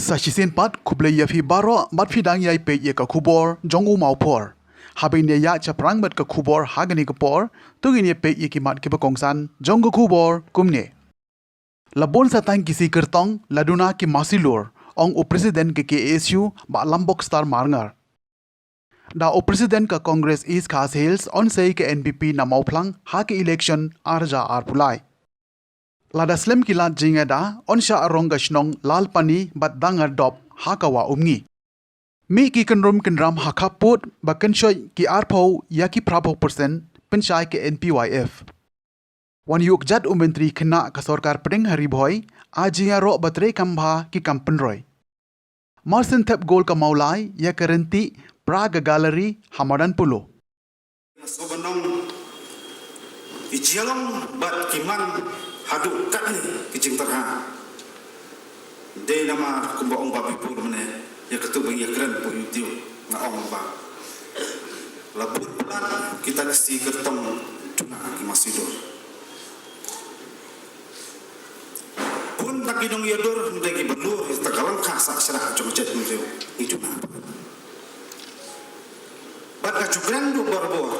Sashisin pat kuble yafi baro mat fidang yai pe ye ka kubor jongu maupor. Habin ya chaprang mat ka kubor hagani kapor tugin ye pe ye ki mat ki kongsan jongu kubor kumne. Labon satang kisi kertong laduna ki masilur ong o president ke KSU ba lambok star marngar. Da o president ka Congress East Khas Hills on say ke NPP na mauplang ha ke election arja arpulai. Lada slim kilat jingeda on sha arong gashnong lal pani bat dangar dop hakawa umngi. Mi ki kenrum kenram hakaput bakan shoy ki arpo yaki prabo persen pensyai ke NPYF. Wan yuk jad menteri kena ka sorkar pedeng hari boy ajinga ro batre kambha ki kampen roy. Marsen tep gol ka maulai ya kerenti Praga Gallery Hamadan Pulo. Sobanong ijialong bat kiman haduk kat ni kijing terha. De nama kumba ong babi pur mene ya ketu bagi keren pu YouTube nga ong ba. Labut pelan kita kesti kertong tuna ki masidur. Pun tak kidong yadur ndagi belur tagalang kasa serak cocet mreu itu na. Bat kacukran do barbor.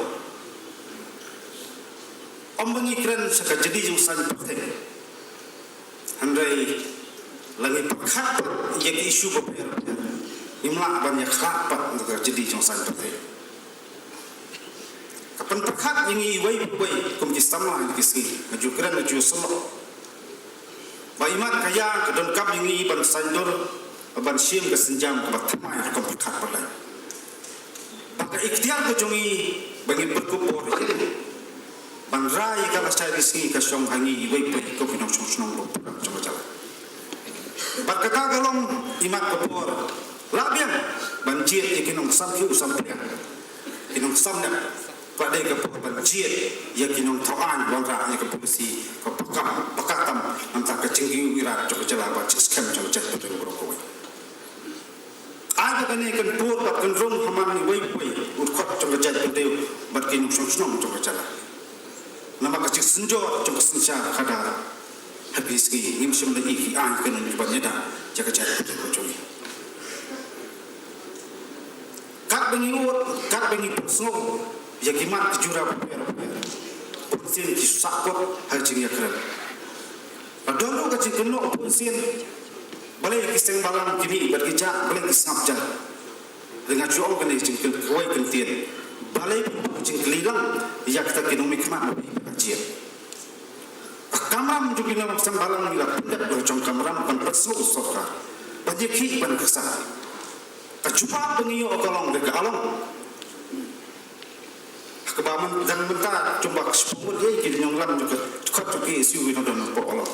Om mengikran saka jadi yung san pate. Handai lagi pekat yang isu beper. Imla banyak kapat untuk jadi yung san pate. Kapan pekat yang iway kum kisama kiski ngajukran ngaju selo. Baimat kaya kedon kap yang iban sandur aban sim kesenjam kebat tamai kum pekat pada. Maka ikhtiar ko jungi bagi berkupur ini. Banrai kalau saya risi ke syong hangi iway pe ko pinong syong lo coba jalan. Berkata galong imat kupur labian banjir ikinong sampiu sampian. Kinong samna pada kupur banjir ya kinong toan bangra ya kepolisi ko pakatam antara kecinggi wirat coba jalan baca skam coba jalan betul berokoi. Ada kan ikan pur bat kenrung haman iway pe urkot coba jalan betul bat kinong syong coba jalan. Nama kecil senjor coba senja kadar habis ki imsim lagi ki an kena banyak dah jaga jaga betul kat bengi snow ya kimat kejura pensin ki sakot hajing ya keren padahal kecil keno pensin balai kiseng balang kini berkijak balai kisapja dengan jual kena jengkel kawai kentian balai jengkelilang ya kita kinong mikmat jir. Kamram juga nama sembalang bila pendak bercong kamram pan persu soka. Banyak ki pan kesah. Kecupa pengiyo kolong dega along. Kebaman dan bentar coba kesepuluh dia kita nyonglam juga dekat juga siu wino dan po along.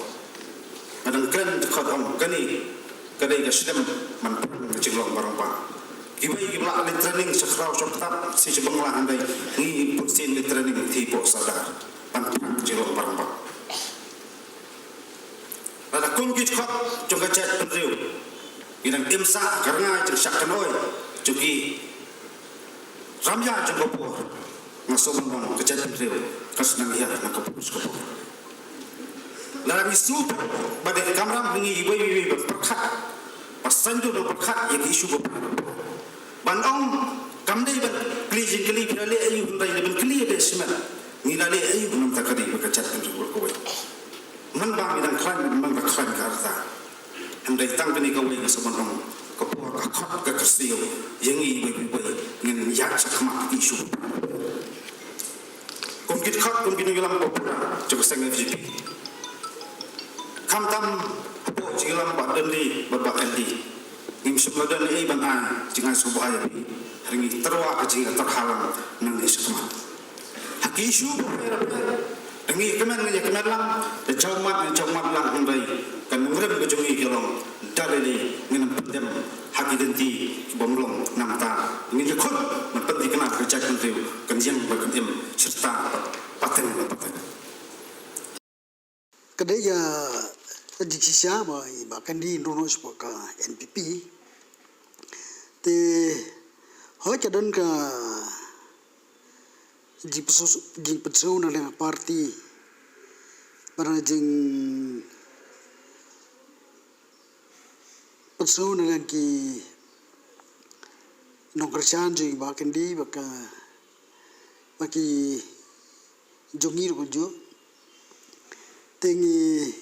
Adang kan dekat om kani kadai kesedem man ciglong barangpa. Ibai gibla ali training sekrau soktat si sebenglah andai ni putsin li training ti po sadar. Pantang jero barang. Ada kongkit kok juga cat penriu. Inang timsa karena jeung sakkenoi jugi ramya jeung bopor. Ngasuh mong kecat penriu kasnang hiar na kapus kapur. Larang isu badai kamram bengi ibai berpekat. Pasandu berpekat yang isu bopor. Bandong kamdai ban klijing kli pirale ayu hundai ban kli de semen. Nilai ayu belum tak kadi berkacat untuk berkawai. Menbang dan klan menggaklan karta. Hendai tang kini kawai sebenarnya kepuar kakak kekersiu yang ibu dengan yak sakmat isu. Kongkit kat kongkit ngilam popura coba setengah FGP. Kamtam po cilam badan di berbakal di. Nim sebeladan ban an jangan subaya bi. Hari terwa kecil terhalang nang sakmat. Isu dengi kemen ngaya kemen lang caumat lang hundai kan ngrem kejongi kelong dalili nginem pendem haki denti bomlong namta ini jekon menpenti kena kerja kentiu kenjang berkedim serta paten. Kadaya dikisya bahkan di Indonesia ka NPP te hojadan ka jing petsu na lang party para jing persona lang ki nong kerjaan jo ba kendi baki jongir ko jo tengi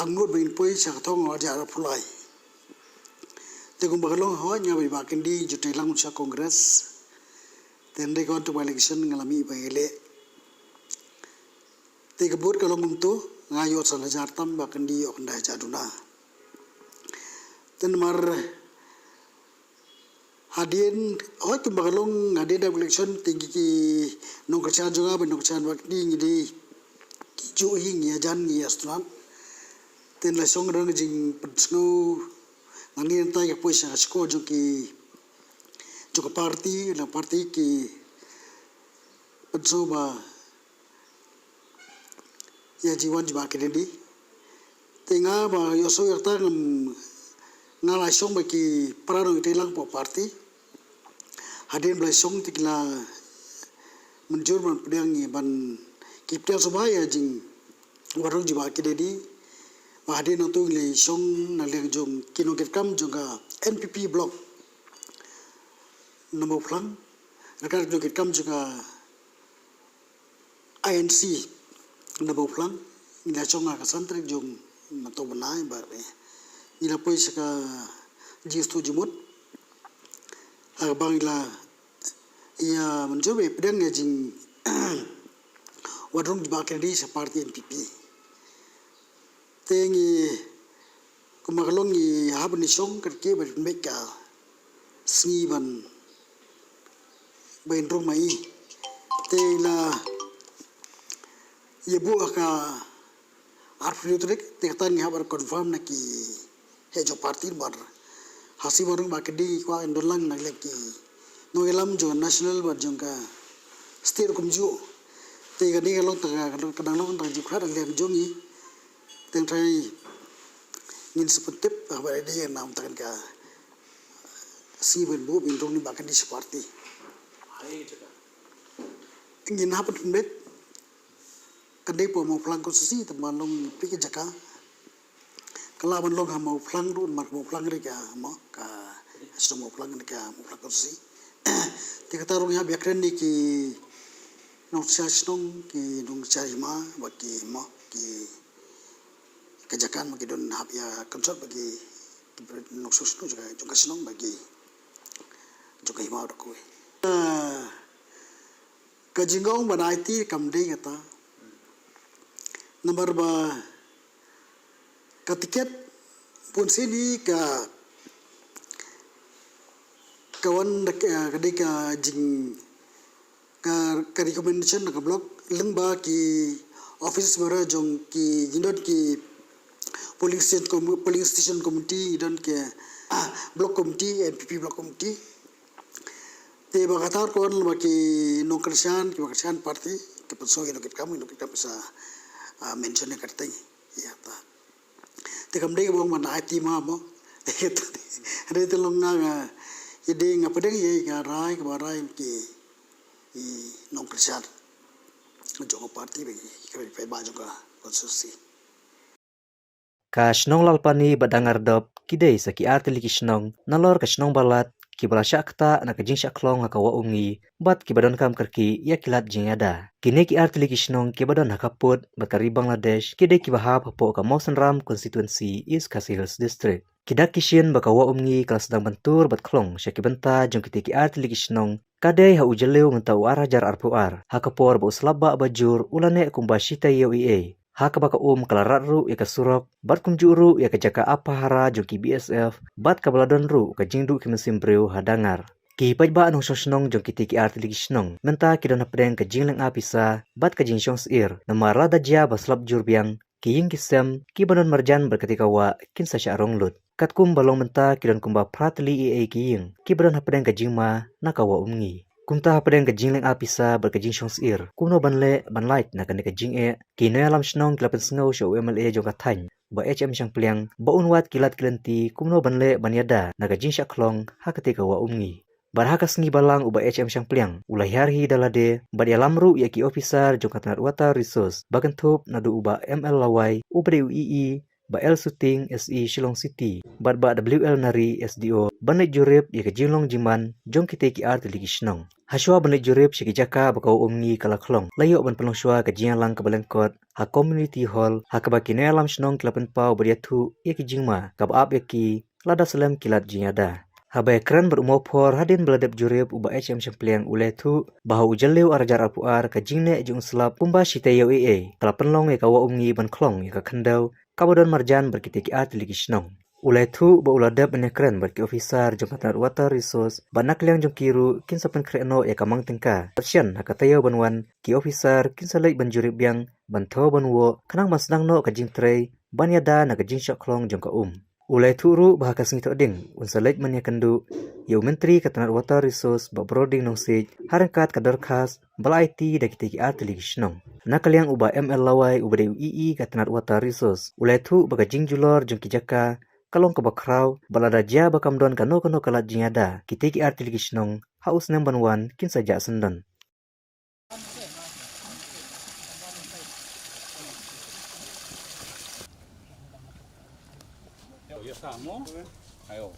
angot bain poi sa thong aja ra pulai te kung bakalong ho nya ba kendi jo te lang sa kongres ten de kon to election ngalami ba ele te kebut kalong to ngayo sa lajartam ba kendi ok nda jaduna ten mar hadin hoy tu bagalong hadin da election tinggi ki nong kerjaan juga ben nong kerjaan waktu ngidi ki ju hing ya jan ya astran ten la song rang jing petsno ngani entai ka poisa sko jo ki party ki petso ba ya jiwan jiba ke di tenga ba yo so yakta ngala song ba ki parano itelang po party hadin blai song tikla menjur man pedang ban kiptiang subaya jing warung jiba ke di ba hadin untuk le song na leng jong kino kam juga NPP block nomor plan rekan kino kam juga INC nomor plan ila song ka santri jong mato banai ba ila poi saka jistu jumut bang ila ia mencoba pedang jing warung dibakar di seperti NPP tengi kumakalongi habni song kerke bermeka sniban bain rumai tela ia buah ka arfliutrik tektan habar confirm naki hejo parti bar hasi warung bakedi kwa endolang nagleki no elam jo national bar jongka stir kumju te ga ni long ta kadang long ta jikra dang leng jongi teng trai ngin sepetip ba dia nam tan ka si ben bu bin rong ni bakedi separti ngin hapat bet kadai po mo plang ko susi teman long pikir jaka kalau man long mau plang run mak mau plang reka mo ka asto mau plang reka mau plang ko susi tiga tarung ya biakren ni ki nong sasnong ki nong charima bagi mo ki kejakan bagi don hab ya konsol bagi nong susno juga senong bagi juga himau dak kue kajingong banaiti kamde kata nomor ba katiket pun sini ka kawan kadai ka jing ka recommendation ka blog lengba ki office bara jong ki jindot ki polling station committee don ke block committee NPP block committee te bagatar kon ba ki nongkersan party ke penso no kita bisa mention ne kartai ya ta te kamdai bong mana ati ma mo re te longa ide ngapadeng ye ngarai ke barai ki nongkersan joko party bagi ke baju ka konstitusi Ka shnong lalpani badangar dop kidei saki artili kishnong nalor ka shnong balat ki bala syakta na kajing syaklong hakawa ungi bat ki badan kam kerki ya kilat jingada kini ki artili kishnong ki badan hakaput bakari Bangladesh kidei ki bahap hapo ka Mawson Ram constituency East Khasi Hills district kidak kishin bakawa ungi kala sedang bentur bat klong syaki benta jong kiti ki artili kishnong kadai ha ujaleu ngentau arah jar arpuar hakapor ba uslaba bajur ulane kumbashita yoi haka baka kalarat ru ya kasurok bat kumjuru ya kajaka apa hara joki BSF bat kabaladon ru ka jingdu ki mesim breu hadangar ki pajba anong sosnong jong kiti ki arti ligisnong menta ki don hapdeng ka jingleng apisa bat ka jingsyong sir namara dajia baslap jurbiang ki ying kisem ki banon marjan berketika wa kinsa syarong lut katkum balong menta ki don kumba pratli ki ying ki banon hapdeng ka jingma nakawa umngi kumta padang kajing leng apisa berkajing syong sir kuno banle banlait na kan kajing kino alam snong kilapan sengau sya UMLA jong katany ba HM syang pliang ba unwat kilat kilenti kuno banle banyada na kajing syak klong hakati wa umngi barhakas ngi balang uba HM syang pliang ulai harhi dalade ba alamru ya ki officer jong katnat wata resource bagantup nadu uba ML lawai ubre UII ba L Suting SE Shillong City, bat ba WL Nari SDO, banai jurip ya ke jinglong jiman, jong kita ki art ligi shnong. Haswa banai jurip shiki jaka bakau umngi kalaklong, layok ban pelong shwa ke jingalang ke balengkot, ha community hall, ha kabaki ne alam shnong kilapen pau beriatu ya ki jingma, kab ap ya ki, lada selam kilat jingada. Habai keren berumur por hadin beladap jurip uba HM Sempliang ulai tu bahu ujaliu arjar apuar ke jingne jung selap pumba shite yau kala penlong ya kawa umngi ban klong ya ka kendau kabadon marjan berkitiki at ligi shnong. Ulai tu ba uladap ene keren berki officer jong katar water resource banak liang jong kiru kin sapen kreno ya kamang tengka. Persyan hakatayau banwan ki officer kin salai ban jurip biang ban tho ban wo kanang ban sedang no ka jing tray ban yada na ka jing shok klong jong ka Ulai turu bahaka sengit oding unsalek manya kendu yau menteri katanat water resource ba broding nong sej harangkat kadar khas bala IT da kitiki artili gishnong nakaliang uba ML lawai uba DUII katanat water resource ulai tu baga jing julor jong kijaka kalong ka bakraw bala daja bakam don kano kalat jingada kitiki artili gishnong haus nembanwan kin saja sendan. Ya sama. Ayo.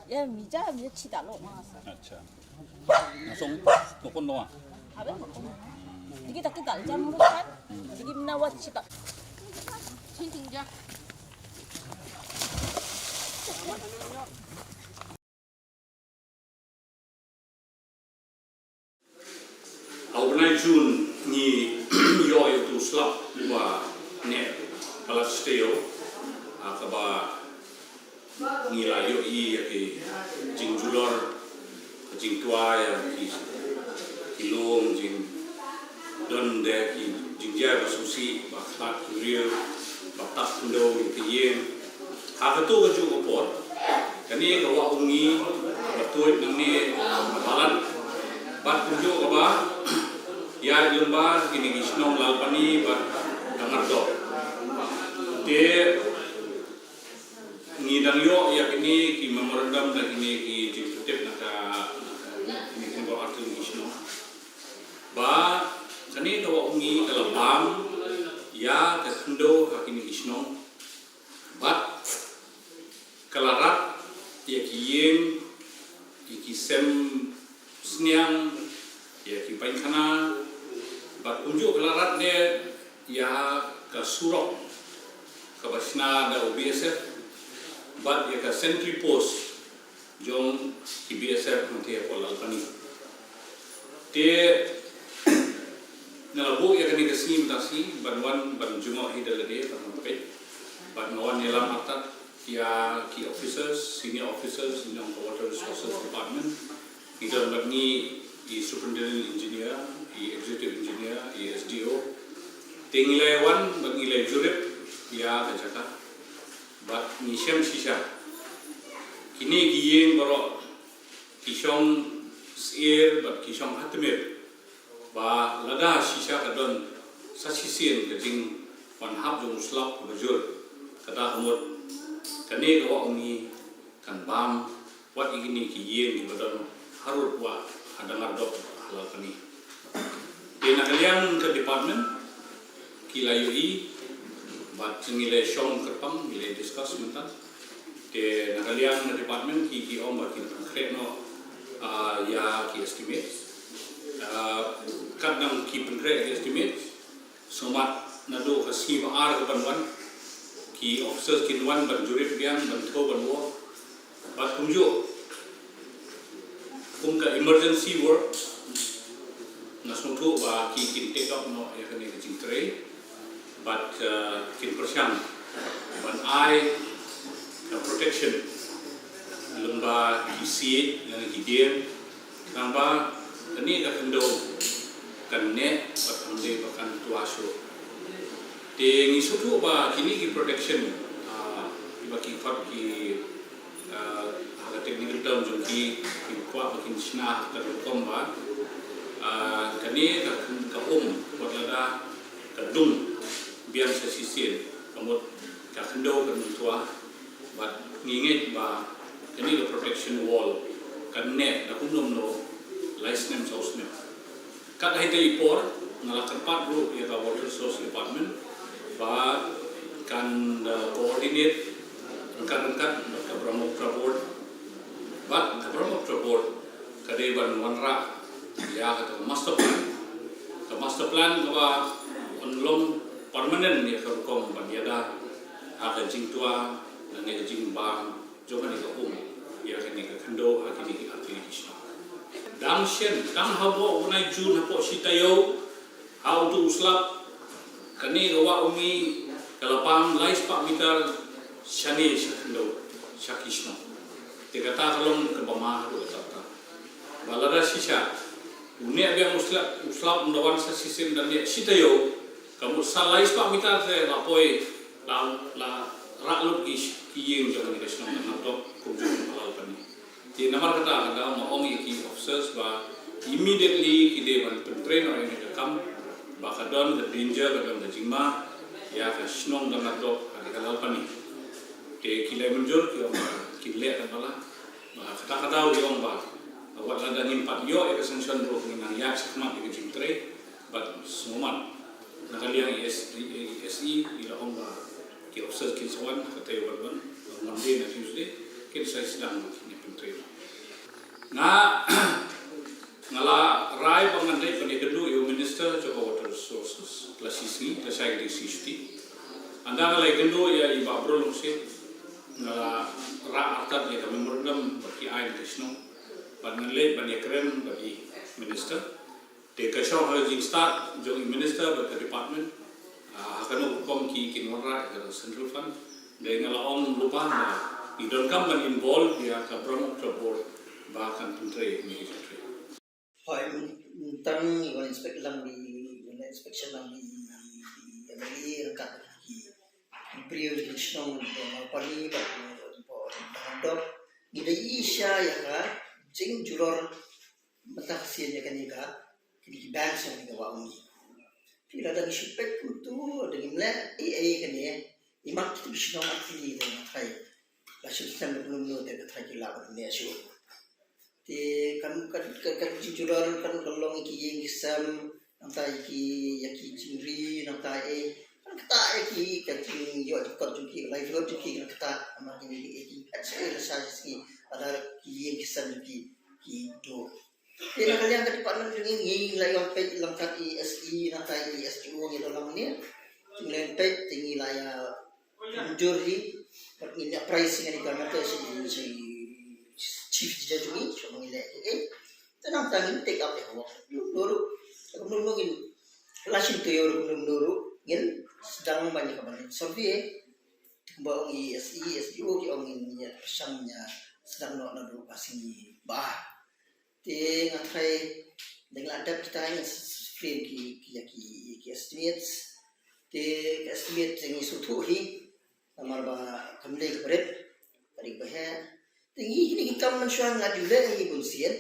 Ya mija cita lo mas. Acha. Langsung tukun doang. Apa? Jadi kita jam kan? Jadi menawat cita. Tinggal. Aubenai Jun ni yo itu slap uba ne pala steo akaba ni la yo I ke jing julor jing tua ya ki long jing don de ki jing ja basusi ba khat real ba tak ndo ki yen ha ka tu ka ju ko por kani ka wa ungi ba tu ni balan bat kunjo ka ba ya lembar kini gisnong lalpani bat dangar do te ni dang yo ya kini ki memorandum dan kini ki jiputep naka ini kini bawa artu gisnong ba kani kawa ungi kalabam ya kesendo hakini gisnong bat kalarat ya kiyeng ki sem sniang ya ki pain kana bat unjuk kelarat dia ya ke surok ke basna da BSF bat ya ke sentry post jong ki BSF nanti pola pani te nalabu ya kani kesim tasi banwan ban jungo hidal de pakai bat nawan yelam atat ya ki officers senior officers in the water resources department hidal bat ni superintendent engineer, executive engineer, SDO. Tingilai wan, bangilai jurip, ya kejaka. Bat nisem sisa. Kini giyeng baro kisong sir, bat kisong hatmir. Ba lada sisa kadon sasisin kejing wan hab jong slap bajur. Kata hamut kani kawa ungi kan bam wat igini giyeng di badan harut wa adangar dok halal kani. Di nakaliang ke department kila UI bat ngile shong kerpang ngile discuss mentan. Di nakaliang ke department ki om bat ki konkretno ya ki estimate. Kadang ki konkret estimate somat nado kasi ar ke banwan ki officers kinwan ban jurip biang ban tho ban wo bat tunjuk kumka emergency work nasungtu ba ki kin take up no ya kani kicing tray but kin persiang ban ai protection lemba isi yang hidien namba kani ka kendo kan ne bat hande bakan tuaso de ngisutu ba kini ki protection baki fat ki technical term jong ki kuat makin senah terkom ba kani ka buat lada ka dung biar sesisir kamut ka kendo ka tua bat ngingit ba kini the protection wall kan net na kumnom no license house ne kat hai tei por ngala tempat group ya water resource department ba kan coordinate angkat ke Brahmaputra board but ke Brahmaputra board kadeban wanra ya ke master plan ba onlom permanent ni ke kom ban yada ha jing tua dan ni jing bang jokan ni ke ya kini ke kando kini ke application dang shen dang habo unai jun hapo sitayo how to uslap kani gawa umi kalapang lais pak meter shani shakando shakishno tikata kalong ke bama do tata balara sisa uni abia uslap mendawan sa sisim dan dia sitayo kamu salais pak meter se lapoi la rakluk kiyeng jangan dikasih nama dok kumjung halal pani. Di nama kata ada maomi ki officers ba immediately kide ban train orang ini kam ba kadon the danger kadon the jima ya ka snong dan dok ada halal pani. Te kile menjur ki om kile kan bala ba kata di om ba awak ada nimpat yo extension bro nang ya sakma di jim tre but semuman nakaliang SE ila om ba ki officers ki sawan kata yo ban Monday na Tuesday kita saya sedang ni pentri na ngala rai pangandai pani kedu yo minister Joko Water Resources klasisi klasai di safety anda ngala kedu ya iba bro lungsi ngala ra atat ya memorandum bagi ain krisno ban ngale ban keren bagi minister de ka show ha jing start jo minister bagi department hakano kom ki kinwara ya central fund dengan lawan lupa na idon kam ban involved dia ka Brahmaputra board bahkan pentre ni pentre Hoi tang iwan inspect lang di inspection lang di angkat di prior kisnong pali ba po dok ida isya ya ka jing julor mataksian ya kanika kini banks yang gawa uni pila da inspect tu dengan le kani imak tu kisnong atli dan thai la system belum no de thai ki la ne shu ti kan jujuror kan kalong ki yeng sam antai ki yaki jingri antai kan kata ki kan jing yo ko ki live road ki kan kata ama ki ki achhe la ki ada ki yeng sam ki do ti na kalian ka department ni la yo pe lang ka SE antai SGO ni dalam ni tinglen pe tingi la ya juri ini pricing ni kan mata si chief judge ni cuma nilai tenang tangin take up deh dulu aku ngomongin langsung tu yo dulu ngin sedang banyak kabar survey bawa SE SGO ki ongin ya pesannya sedang nak dulu kasih bah te ngatai dengan ada kita yang frame ki estimates te estimate yang sutu hi amar ba kamle kret tarik bah tinggi ini kita mensyuang ngajule ini bunsian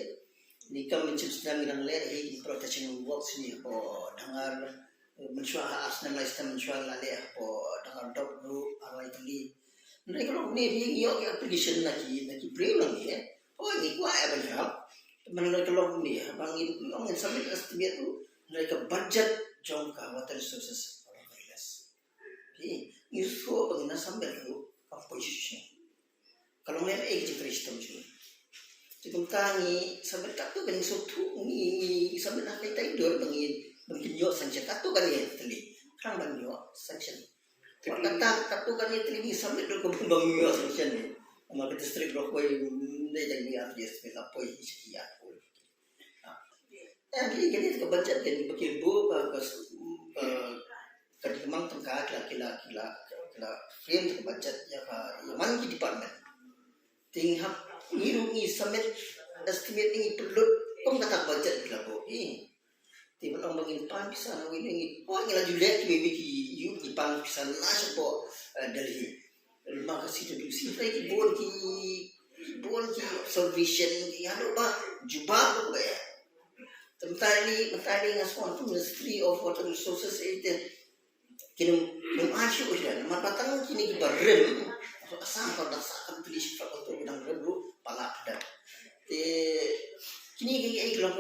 ni kam menciptakan nang le hi protection works ni po dangar mensyuang asna laistan mensyuang lale po dangar dok ru arai tinggi ni kalau ni yo application lagi brain lang ni oh ni kwa ya banyak teman kalau ni bangin ngomong sampai estimate tu mereka budget jangka water resources info pagina sambil tu composition kalau melihat cerita sistem juga cikung tangi sambil katu kan suatu ni sambil nak kita tidur bangin yo sanction katu kan ya teli kan bang yo sanction katu kan ya teli sambil dulu bang yo sanction ni amal district rokoi ni jadi artis kita poi sekian jadi ke budget jadi pikir bu kadimang tengkat kila frame ke budget ya man ki department tinghap ngirungi submit estimate ni perlu kong kata budget kila bo ti man bangin pan bisa na wingi oh ngila julet ki ki yu ki pan bisa na po Delhi maka si tu si ki bon ki observation ki ano ba jubab ba ya tentang ngaspon tu Ministry of Water Resources itu kini masuk usia, mata tang kini kita rem, asam kalau dah sakit tulis faktor bidang rem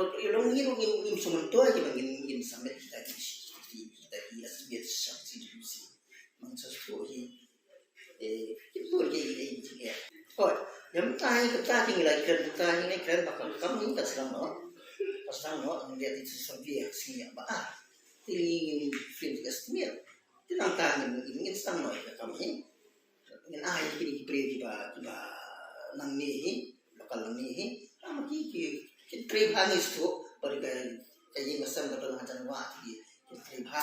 kalau ilong ini sementua kita ingin sampai kita di asbes sih sesuatu itu ya oh yang kita tinggal kita ini keren bakal kamu ini sedang melihat itu sesuatu sih apa ingin film estimir tidak ingin sedang kamu ini ingin ini kita nang nih lokal nih sama kita terima itu berikan kayak macam betul macam kita terima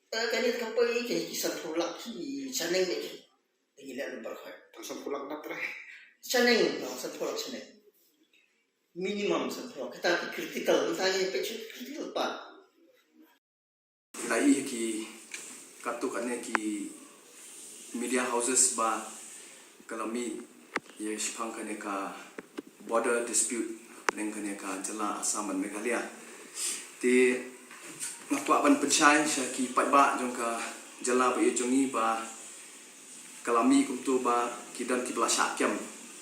kanit kapoy kay kisah tulak si saneng ni tinggal berkhot Pasal pulang nak try. saneng no sa tulak saneng minimum sa tulak kita critical tanya pecah critical pa Lai ki katukane ki media houses ba kalami ye shipang kane ka border dispute neng kane ka jala Assam dan Meghalaya ti ngapwa ban pencai sya ki pat ba jong ka jala ba ye jongi ba kalami kum tu ba kidan ki bla syakyam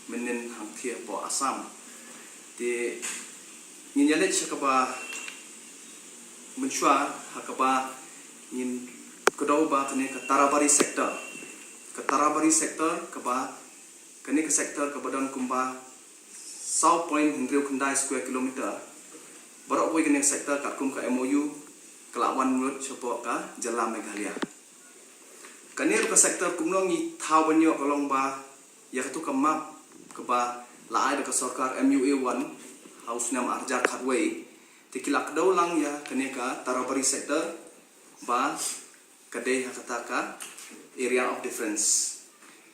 menen hang thia po Assam ti nginyalet sya ka ba menshua hakaba in kedau ba kene ke Tarabari sektor kaba kene ke sektor ke badan kumba South Point Hendriu Kendai square kilometer barok boy kene sektor kat kum ka MOU kelawan mulut cepo ka Jala Meghalaya kene ke sektor kumno ngi thau banyo kolong ba ya tu ka map ke ba laai de ka sarkar MUA 1 house nam arja khatway tikilak daw lang ya kene ka Tarabari sector ba kadeh kata ka area of difference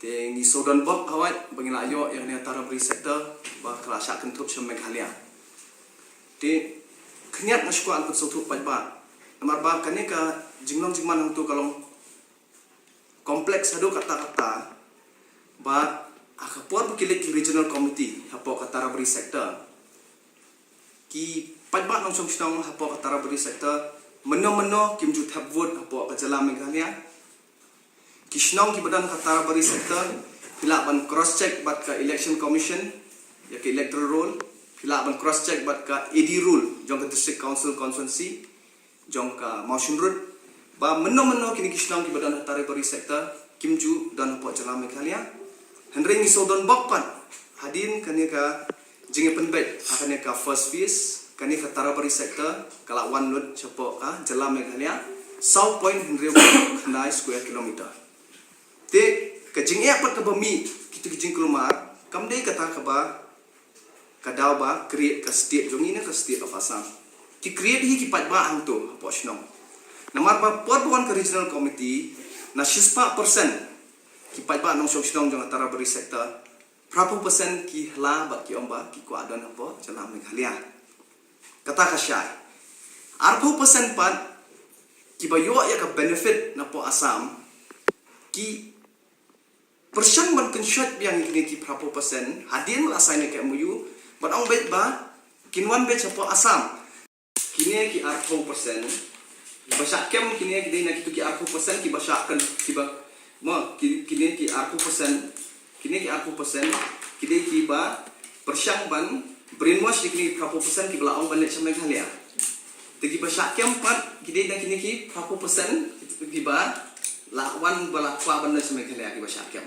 te ngi sodan bok hawat bangila ayo yang ne Tarabari sector ba kelasa kentup sem Meghalaya te kenyat naskuan put sotu ba nomor ba kene ka jingnong jingman hang tu kalong kompleks hadu kata-kata ba akapor bukilik regional committee hapo ka Tarabari sector ki pajbat nong song hapo ka Tarabari sector meno kim ju thap vote hapo ka Jala Meghalaya kisnong ki badan ka Tarabari sector pila ban cross check bat ka election commission ya ka electoral roll pila ban cross check bat ka AD rule jong ka district council constituency jong ka motion road ba meno kini kisnong ki badan ka Tarabari sector kim ju dan hapo Jala Meghalaya hendring ni sodon bakpan hadin kani ka jinge penbet akan ka first phase kani ka Tarabari sector kala one load cepo ka Jala Meghalaya South Point Hendriu Kendai square kilometer te ka jinge apat ka bami kitu jing kelumar kamdei kata ka ba kadaw ba create ka state jongi na ka state of Assam ki create hi ki pat ba ang to apo snong namar ba porbuan ka regional committee na 6% ki pat ba nong snong jong Tarabari sector berapa persen ki hla ba ki omba ki ko adon apo Jala Meghalaya kata kasyai arpo persen pat ki bayo ya ka benefit na po Assam ki persen ban kensyat biang kini ki berapa persen hadin la saine ke MOU ban ong bet ba kinwan bet po Assam kini ki arpo persen basa kem kini ki na kitu ki arpo persen ki basa kan ki ba mo kini ki arpo persen kini ki arpo persen kini ki ba persyang ban brainwash dikini berapa persen ki belaong balik sama Meghalaya tegi basak keempat kini dan kini ki berapa persen ki ba lawan bala kwa benda sama Meghalaya ki basak kem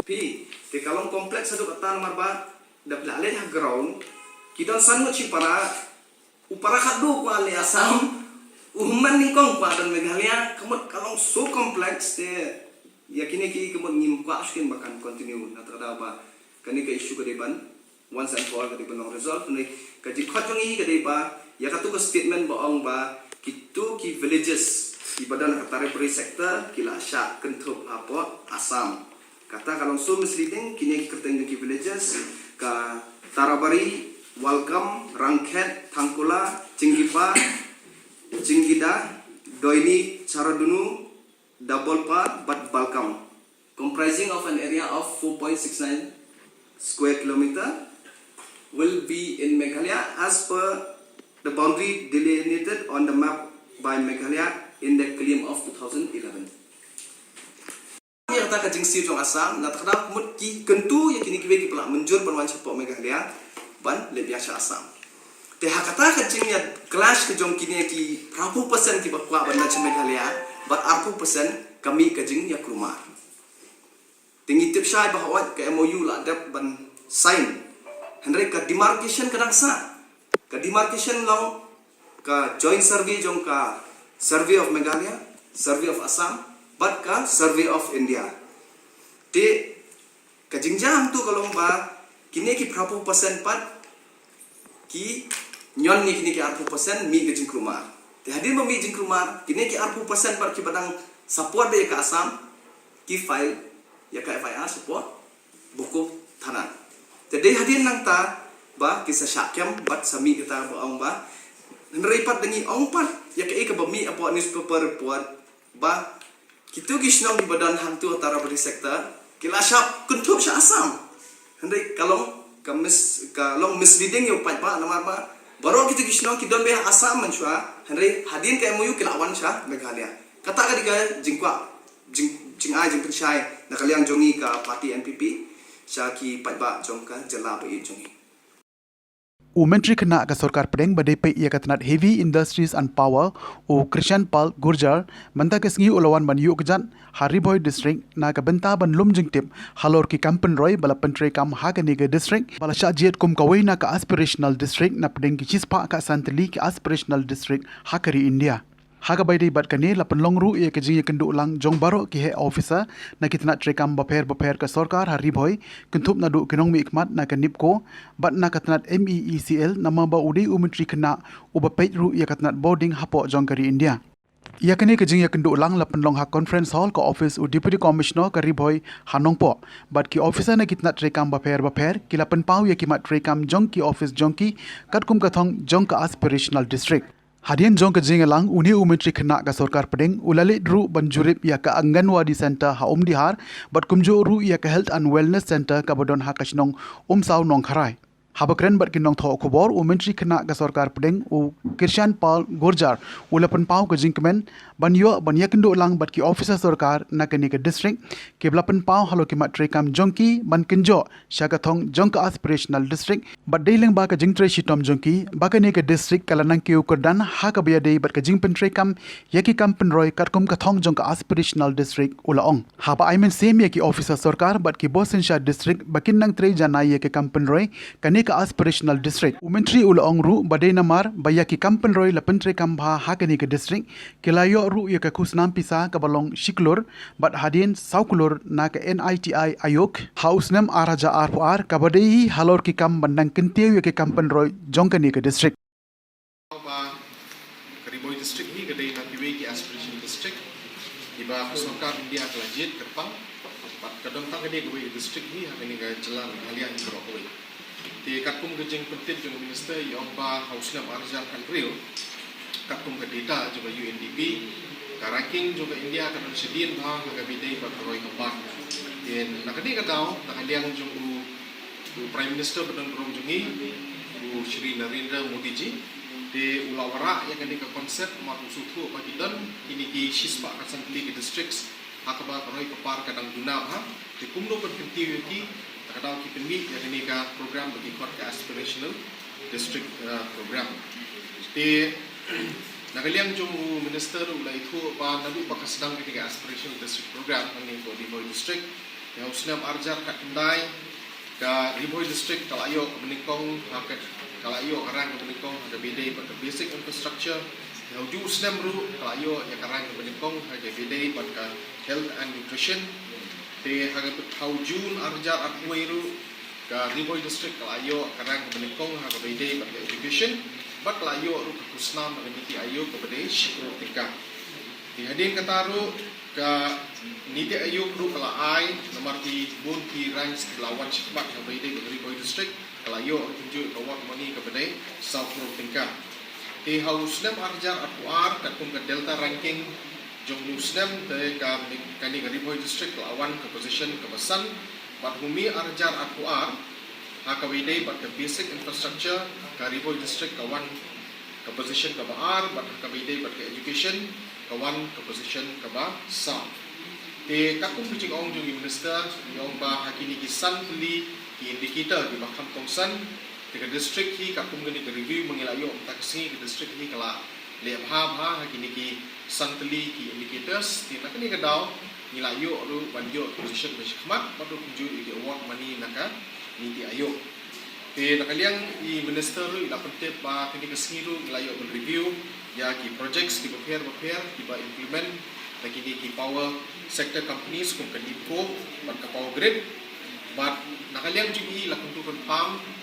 pi te kalong kompleks satu kata nomor ba dak lale ha ground kita san mo para upara kadu kwa le Assam umman ni kong kwa dan Meghalaya kemut kalong so kompleks te ya kini ki kemut ngim kwa skin bahkan continue na terada ba kani ka isu ke depan once and for all kadi benong result ni kaji khatongi kadi ba ya katu ka statement baong ba kitu ki villages ki badan Tarabari sector kila sya kentup apa Assam kata kalau so misleading kini ki kerteng ki villages ka Tarabari Walkam Rangkhet Thangkula Cinggipa Cinggida Doini Charadunu Dabolpa Bat Balkam comprising of an area of 4.69 square kilometer will be in Meghalaya as per the boundary delineated on the map by Meghalaya in the claim of 2011. Yang tak kajing siu jong Assam, nak terdapat mut ki kentu yang kini kiwe ki pelak menjur berwan cepo Meghalaya ban le biasa Assam. Te hakata ka jing ya clash ke jong kini ki prapu persen ki bakwa banda Meghalaya but arpu persen kami ka jing ya krumar. Tingi tip syai bahwa ke MOU la dap ban sign. Henry ka demarcation kadang sa. Ka demarcation long ka joint survey jong ka survey of Meghalaya, survey of Assam, but ka survey of India. Te ka jingjang tu kalau ba kini ki prapu persen pat ki nyon ni kini ki arpu persen mi ke jingkrumar. Te hadir mi jingkrumar kini ki arpu persen par ki badang support be ka Assam ki file ya ka FIR support buku tanan. Te dei hadir nang ta ba ki sa syakyam bat sami kita ba ong ba nreipat dengi ong pat ya ka bami apo newspaper report ba kitu gisnong di badan hantu antara beri sektor kila syap kuntup sya Assam. Hendai kalong misleading yo pat ba namar ba baru kita gisnong kidon be Assam menchua hendai hadin ke MOU kilawan sya Meghalaya. Kata ka diga jingkwa jing ai jing pensyai nakaliang jongi ka parti NPP sya ki pat ba jong ka jela ba jongi. Menteri kena ke Sarkar Pedang badai pe ia katanat Heavy Industries and Power Krishan Pal Gurjar menta ke sengi ulawan ban yuk kejan Hariboy District na ke benta ban lum jingtip halor ki Kampen Roy bala pentri kam hagani ke district bala syajiat kum kawai na ke aspirational district na pedang ki cispa ka santli ki aspirational district hakari India. Haga bay day bat kani lapan longru ia ke jing kendu ulang jong baro ki he officer na kitna trekam baper ke Sarkar Hariboy kentup na du kenong mi ikmat na ke Nipco bat na katnat MEECL nama ba udai Menteri kena ubapet ru ia katnat boarding hapo jong kari India. Ia kini ke jing ia kendu ulang lapan long ha conference hall ke office u deputy commissioner Hariboy Hanongpo bat ki officer na kitna trekam baper ki lapan pau ia kimat trekam jong ki office jong ki katkum kathong jong ka aspirational district. Hadian jong ke jing elang uni Menteri kena ke Sarkar Pedang ulalit ru banjurip ia ke Anganwadi Center ha Dihar bat kumjo ru ia ke Health and Wellness Center ka badon ha kasnong Saw Nong Kharai. Habakren bat kinong tho khobor Menteri kena ke Sarkar Pedang Krishan Pal Gurjar ulapan pau ke jing kemen banyo banya kendo lang bat ki officer Sarkar na kini ke district ke belapan pau halo ki mat trekam jongki ban kenjo syagathong jong ka aspirational district bat deiling ba ke jing tre shitom jongki ba kini ke district kalanang ki ukurdan ha ka biya dei bat ke jing pen trekam yaki Kampen Roy katkum kathong jong ka aspirational district ulaong ha ba I mean same yaki officer Sarkar bat ki Bosinsha district bakin nang tre jana yaki Kampen Roy kani ka aspirational district Menteri ulaong ru badai namar bayaki Kampen Roy lapen trekam ba ha kani ke district kilayo ru ia ke kusnam pisa ke balong shiklur bat hadin saukulur na ke NITI ayok hausnam araja RPR kabadai halor ki kam bandang kentiu ia ke Kampen Roy jongkani ke district ba Hariboy district hi kadai na piwe ki aspiration district iba Sarkar India kelajit kerpang bat kadang tang kadai ke district hi hakani ga jalan halian berokoi ti katkum gejing pentit jong minister yong ba hausnam araja kanril katkum ke data juga UNDP ka ranking juga India kan sedin ba ka bidai ba roy kapak den nakadi ka daw nakaliang jung prime minister badang rong jungi Shri Narendra Modi ji de ulawara yang kani ka konsep mat usuthu pagidan ini ki shispa ka santli ki districts akaba roy kapar kadang guna ha de kumno pan kinti ki takadaw ki pinmi yang kani ka program bagi kot ka aspirational district program de nakaliang jung minister ulai thu pa nabi pakasdang ketiga aspirational district program angin ko Hariboy district yang usnam arjar kat kendai ka Hariboy district kalayo menikong hakat kalayo karang menikong ada bidai pada basic infrastructure yang ju usnam ru kalayo ya karang menikong ada bidai pada health and nutrition te hagat thau jun arjar atway ru ka Hariboy district kalayo karang menikong ada bidai pada education bat layo ru kusnam niti ayo kepada syukur tingkah dihadin kataru ka niti ayo ru kala ai nomor ti bun ki ranks lawan syikbat kepada Hariboy district kalayo tunjuk kawat mani kepada syukur tingkah ti hausnam arjar atwar katkum ke delta ranking jong newsnam te ka kani Hariboy district lawan ke position kebesan bat humi arjar atwar hakawidai bat ke basic infrastructure ka Hariboy district kawan ke position ka baar bat hakawidai bat ke education kawan ke position ka ba sa te kakum kucing ong jung minister yong ba hakini kisan peli ki indicator di makam kongsan Tiga distrik hi kakum gani ke review mengilayo tak kesini ke distrik hi kala lihat ha kini ki santli ki indicators ti nak ni kedau ngilayo ru banjo position berkhidmat padu kunju ki award money naka ni ti ayo. Ti nakaliang i minister ru ila pentet ba kini kesini ru ngilayo review ya ki projects ki prepare ki ba implement kini ki power sector companies kum kan dipko ban ka power grid but nakaliang juga la kuntu confirm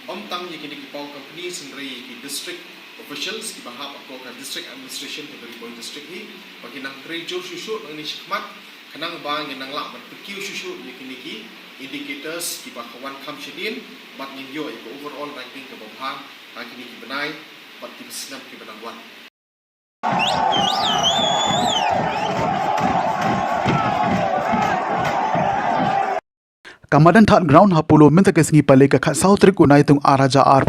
om tang yang kini power company sendiri ki district officials ki bahap aku ka district administration ke dari Boy district hi bagi nang trejo susu nang ni khidmat kanang ba nang la bat PQ susu yang kini ki indicators ki bahwan kam shedin bat ni yo ko overall ranking ke bawah ha kini ki benai bat ki senam ki benang wan. Kamadan that ground hapulo minta kesengi pale ka khat sautrik unai tung araja ar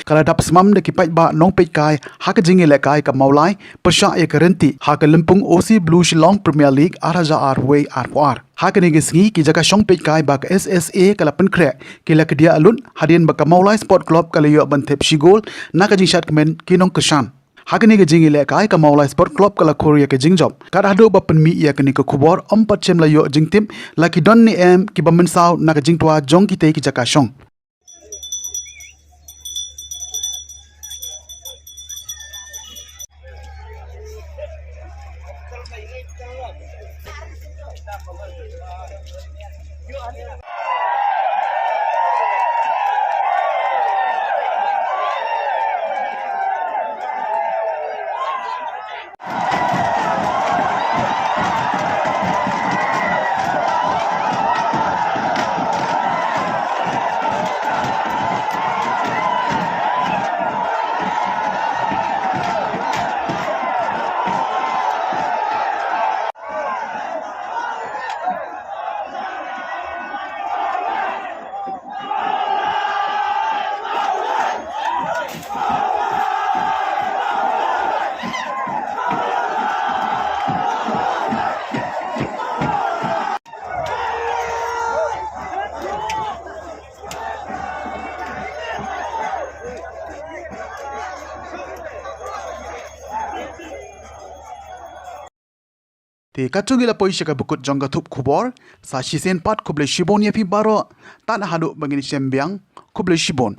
kala dap smam de kipai ba nong pei kai ha ka jingi le kai ka maulai persha e kerenti ha ka lempung OC Blue Shillong Premier League araja way ar ha ka ni kesengi ki jaka shong pei kai ba ka SSA kala pen kre ki la kedia alun hadien ba ka maulai sport club kala yo ban thep shigol na ka jing shat kemen kinong keshan Hakani ke jingi le kai ka maulai sport club kala Korea ke jingjob kada hado ba pen mi ya kini ke kubor empat chem la yo jing tim laki don ni em ki ba mensau na ka jing twa jong ki te ki jaka shong Ti kacungi la poisha ka bukut jongga thup khubor sa shisen pat khuble shibon ya phi baro tan hadu bangini sembiang khuble shibon